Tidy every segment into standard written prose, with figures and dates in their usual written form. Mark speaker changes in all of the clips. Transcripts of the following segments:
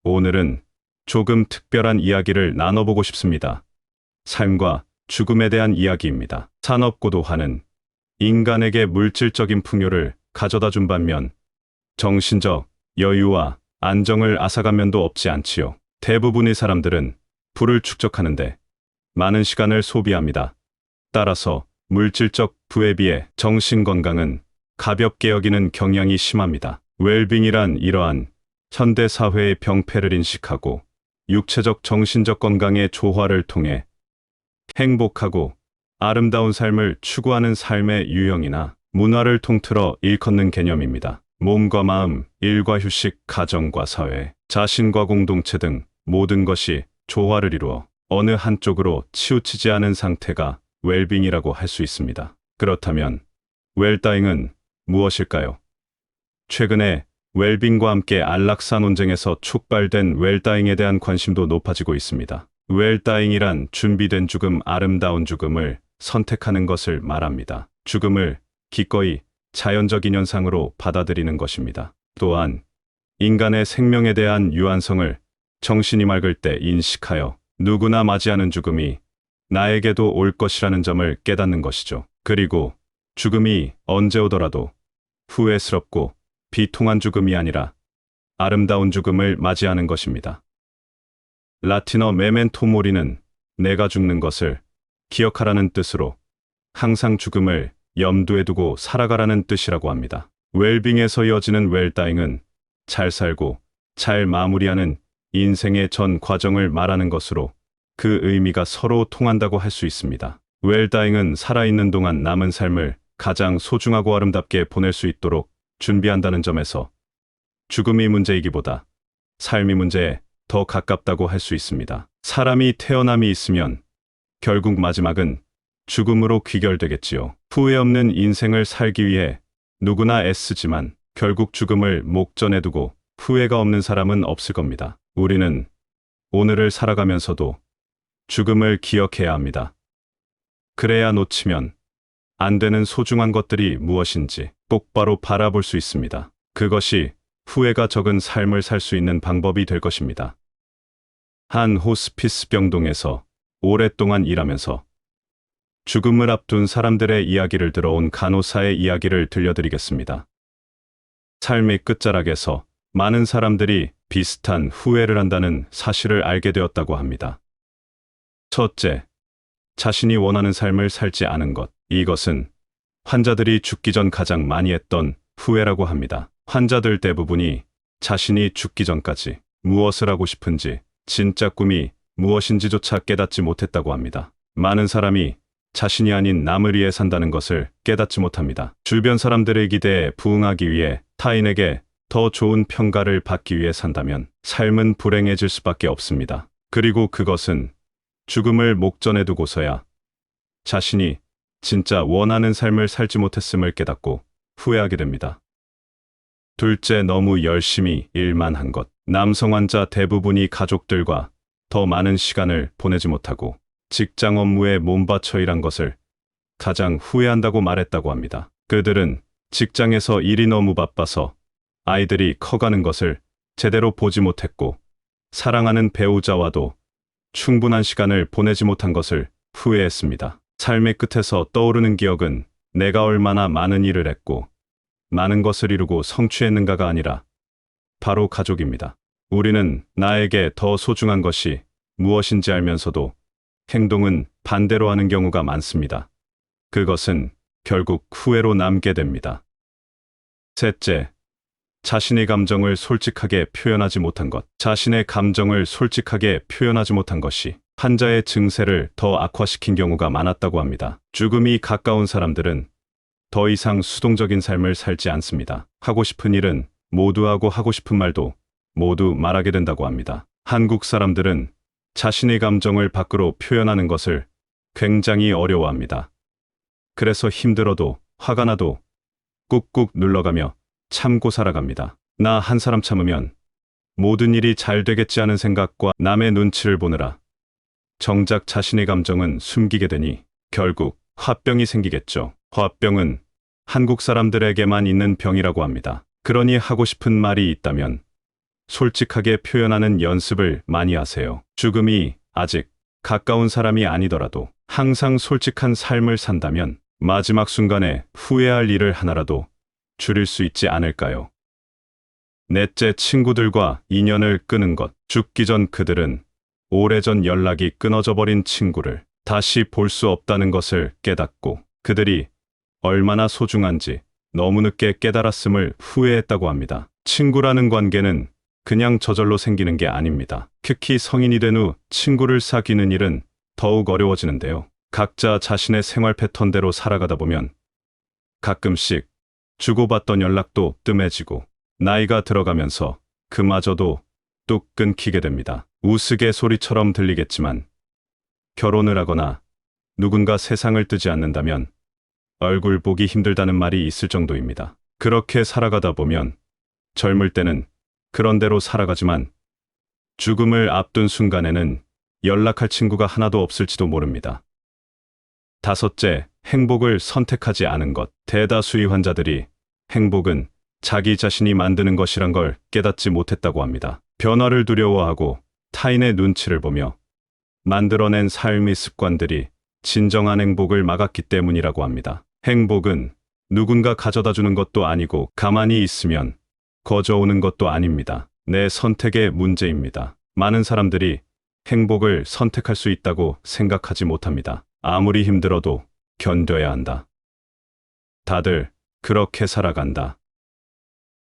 Speaker 1: 오늘은 조금 특별한 이야기를 나눠보고 싶습니다. 삶과 죽음에 대한 이야기입니다. 산업고도화는 인간에게 물질적인 풍요를 가져다 준 반면 정신적 여유와 안정을 앗아간 면도 없지 않지요. 대부분의 사람들은 부를 축적하는데 많은 시간을 소비합니다. 따라서 물질적 부에 비해 정신 건강은 가볍게 여기는 경향이 심합니다. 웰빙이란 이러한 현대 사회의 병폐를 인식하고 육체적 정신적 건강의 조화를 통해 행복하고 아름다운 삶을 추구하는 삶의 유형이나 문화를 통틀어 일컫는 개념입니다. 몸과 마음, 일과 휴식, 가정과 사회, 자신과 공동체 등 모든 것이 조화를 이루어 어느 한쪽으로 치우치지 않은 상태가 웰빙이라고 할 수 있습니다. 그렇다면 웰다잉은 무엇일까요? 최근에 웰빙과 함께 안락사 논쟁에서 촉발된 웰다잉에 대한 관심도 높아지고 있습니다. 웰다잉이란 준비된 죽음, 아름다운 죽음을 선택하는 것을 말합니다. 죽음을 기꺼이 자연적인 현상으로 받아들이는 것입니다. 또한 인간의 생명에 대한 유한성을 정신이 맑을 때 인식하여 누구나 맞이하는 죽음이 나에게도 올 것이라는 점을 깨닫는 것이죠. 그리고 죽음이 언제 오더라도 후회스럽고 비통한 죽음이 아니라 아름다운 죽음을 맞이하는 것입니다. 라틴어 메멘토 모리는 내가 죽는 것을 기억하라는 뜻으로 항상 죽음을 염두에 두고 살아가라는 뜻이라고 합니다. 웰빙에서 이어지는 웰다잉은 잘 살고 잘 마무리하는 인생의 전 과정을 말하는 것으로 그 의미가 서로 통한다고 할 수 있습니다. 웰다잉은 살아있는 동안 남은 삶을 가장 소중하고 아름답게 보낼 수 있도록 준비한다는 점에서 죽음이 문제이기보다 삶이 문제에 더 가깝다고 할 수 있습니다. 사람이 태어남이 있으면 결국 마지막은 죽음으로 귀결되겠지요. 후회 없는 인생을 살기 위해 누구나 애쓰지만 결국 죽음을 목전에 두고 후회가 없는 사람은 없을 겁니다. 우리는 오늘을 살아가면서도 죽음을 기억해야 합니다. 그래야 놓치면 안 되는 소중한 것들이 무엇인지 똑바로 바라볼 수 있습니다. 그것이 후회가 적은 삶을 살 수 있는 방법이 될 것입니다. 한 호스피스 병동에서 오랫동안 일하면서 죽음을 앞둔 사람들의 이야기를 들어온 간호사의 이야기를 들려드리겠습니다. 삶의 끝자락에서 많은 사람들이 비슷한 후회를 한다는 사실을 알게 되었다고 합니다. 첫째, 자신이 원하는 삶을 살지 않은 것. 이것은 환자들이 죽기 전 가장 많이 했던 후회라고 합니다. 환자들 대부분이 자신이 죽기 전까지 무엇을 하고 싶은지, 진짜 꿈이 무엇인지조차 깨닫지 못했다고 합니다. 많은 사람이 자신이 아닌 남을 위해 산다는 것을 깨닫지 못합니다. 주변 사람들의 기대에 부응하기 위해 타인에게 더 좋은 평가를 받기 위해 산다면 삶은 불행해질 수밖에 없습니다. 그리고 그것은 죽음을 목전에 두고서야 자신이 진짜 원하는 삶을 살지 못했음을 깨닫고 후회하게 됩니다. 둘째, 너무 열심히 일만 한 것. 남성 환자 대부분이 가족들과 더 많은 시간을 보내지 못하고 직장 업무에 몸바쳐 일한 것을 가장 후회한다고 말했다고 합니다. 그들은 직장에서 일이 너무 바빠서 아이들이 커가는 것을 제대로 보지 못했고 사랑하는 배우자와도 충분한 시간을 보내지 못한 것을 후회했습니다. 삶의 끝에서 떠오르는 기억은 내가 얼마나 많은 일을 했고 많은 것을 이루고 성취했는가가 아니라 바로 가족입니다. 우리는 나에게 더 소중한 것이 무엇인지 알면서도 행동은 반대로 하는 경우가 많습니다. 그것은 결국 후회로 남게 됩니다. 셋째, 자신의 감정을 솔직하게 표현하지 못한 것. 자신의 감정을 솔직하게 표현하지 못한 것이 환자의 증세를 더 악화시킨 경우가 많았다고 합니다. 죽음이 가까운 사람들은 더 이상 수동적인 삶을 살지 않습니다. 하고 싶은 일은 모두 하고 하고 싶은 말도 모두 말하게 된다고 합니다. 한국 사람들은 자신의 감정을 밖으로 표현하는 것을 굉장히 어려워합니다. 그래서 힘들어도 화가 나도 꾹꾹 눌러가며 참고 살아갑니다. 나 한 사람 참으면 모든 일이 잘 되겠지 하는 생각과 남의 눈치를 보느라 정작 자신의 감정은 숨기게 되니 결국 화병이 생기겠죠. 화병은 한국 사람들에게만 있는 병이라고 합니다. 그러니 하고 싶은 말이 있다면 솔직하게 표현하는 연습을 많이 하세요. 죽음이 아직 가까운 사람이 아니더라도 항상 솔직한 삶을 산다면 마지막 순간에 후회할 일을 하나라도 줄일 수 있지 않을까요? 넷째, 친구들과 인연을 끄는 것. 죽기 전 그들은 오래전 연락이 끊어져 버린 친구를 다시 볼 수 없다는 것을 깨닫고 그들이 얼마나 소중한지 너무 늦게 깨달았음을 후회했다고 합니다. 친구라는 관계는 그냥 저절로 생기는 게 아닙니다. 특히 성인이 된 후 친구를 사귀는 일은 더욱 어려워지는데요. 각자 자신의 생활 패턴대로 살아가다 보면 가끔씩 주고받던 연락도 뜸해지고 나이가 들어가면서 그마저도 뚝 끊기게 됩니다. 우스갯소리처럼 들리겠지만 결혼을 하거나 누군가 세상을 뜨지 않는다면 얼굴 보기 힘들다는 말이 있을 정도입니다. 그렇게 살아가다 보면 젊을 때는 그런 대로 살아가지만 죽음을 앞둔 순간에는 연락할 친구가 하나도 없을지도 모릅니다. 다섯째, 행복을 선택하지 않은 것. 대다수의 환자들이 행복은 자기 자신이 만드는 것이란 걸 깨닫지 못했다고 합니다. 변화를 두려워하고 타인의 눈치를 보며 만들어낸 삶의 습관들이 진정한 행복을 막았기 때문이라고 합니다. 행복은 누군가 가져다 주는 것도 아니고 가만히 있으면 거저오는 것도 아닙니다. 내 선택의 문제입니다. 많은 사람들이 행복을 선택할 수 있다고 생각하지 못합니다. 아무리 힘들어도 견뎌야 한다. 다들 그렇게 살아간다.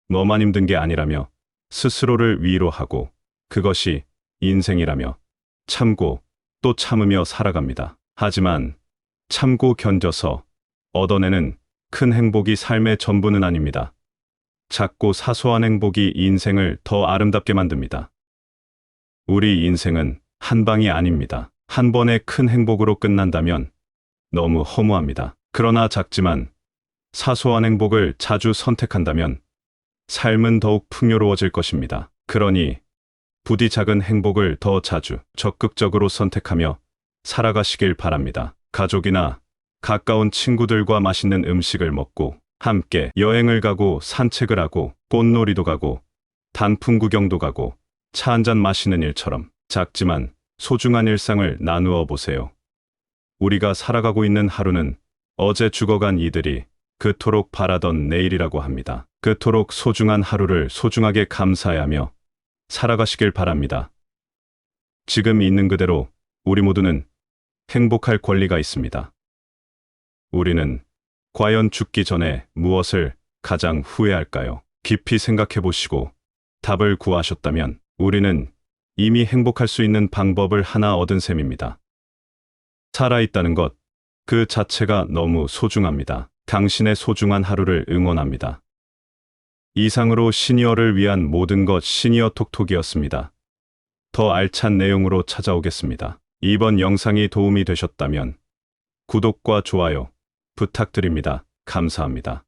Speaker 1: 너만 힘든 게 아니라며 스스로를 위로하고 그것이 인생이라며 참고 또 참으며 살아갑니다. 하지만 참고 견뎌서 얻어내는 큰 행복이 삶의 전부는 아닙니다. 작고 사소한 행복이 인생을 더 아름답게 만듭니다. 우리 인생은 한 방이 아닙니다. 한 번의 큰 행복으로 끝난다면 너무 허무합니다. 그러나 작지만 사소한 행복을 자주 선택한다면 삶은 더욱 풍요로워질 것입니다. 그러니 부디 작은 행복을 더 자주 적극적으로 선택하며 살아가시길 바랍니다. 가족이나 가까운 친구들과 맛있는 음식을 먹고 함께 여행을 가고 산책을 하고 꽃놀이도 가고 단풍 구경도 가고 차 한잔 마시는 일처럼 작지만 소중한 일상을 나누어 보세요. 우리가 살아가고 있는 하루는 어제 죽어간 이들이 그토록 바라던 내일이라고 합니다. 그토록 소중한 하루를 소중하게 감사해하며 살아가시길 바랍니다. 지금 있는 그대로 우리 모두는 행복할 권리가 있습니다. 우리는 과연 죽기 전에 무엇을 가장 후회할까요? 깊이 생각해 보시고 답을 구하셨다면 우리는 이미 행복할 수 있는 방법을 하나 얻은 셈입니다. 살아있다는 것, 그 자체가 너무 소중합니다. 당신의 소중한 하루를 응원합니다. 이상으로 시니어를 위한 모든 것 시니어 톡톡이었습니다. 더 알찬 내용으로 찾아오겠습니다. 이번 영상이 도움이 되셨다면 구독과 좋아요 부탁드립니다. 감사합니다.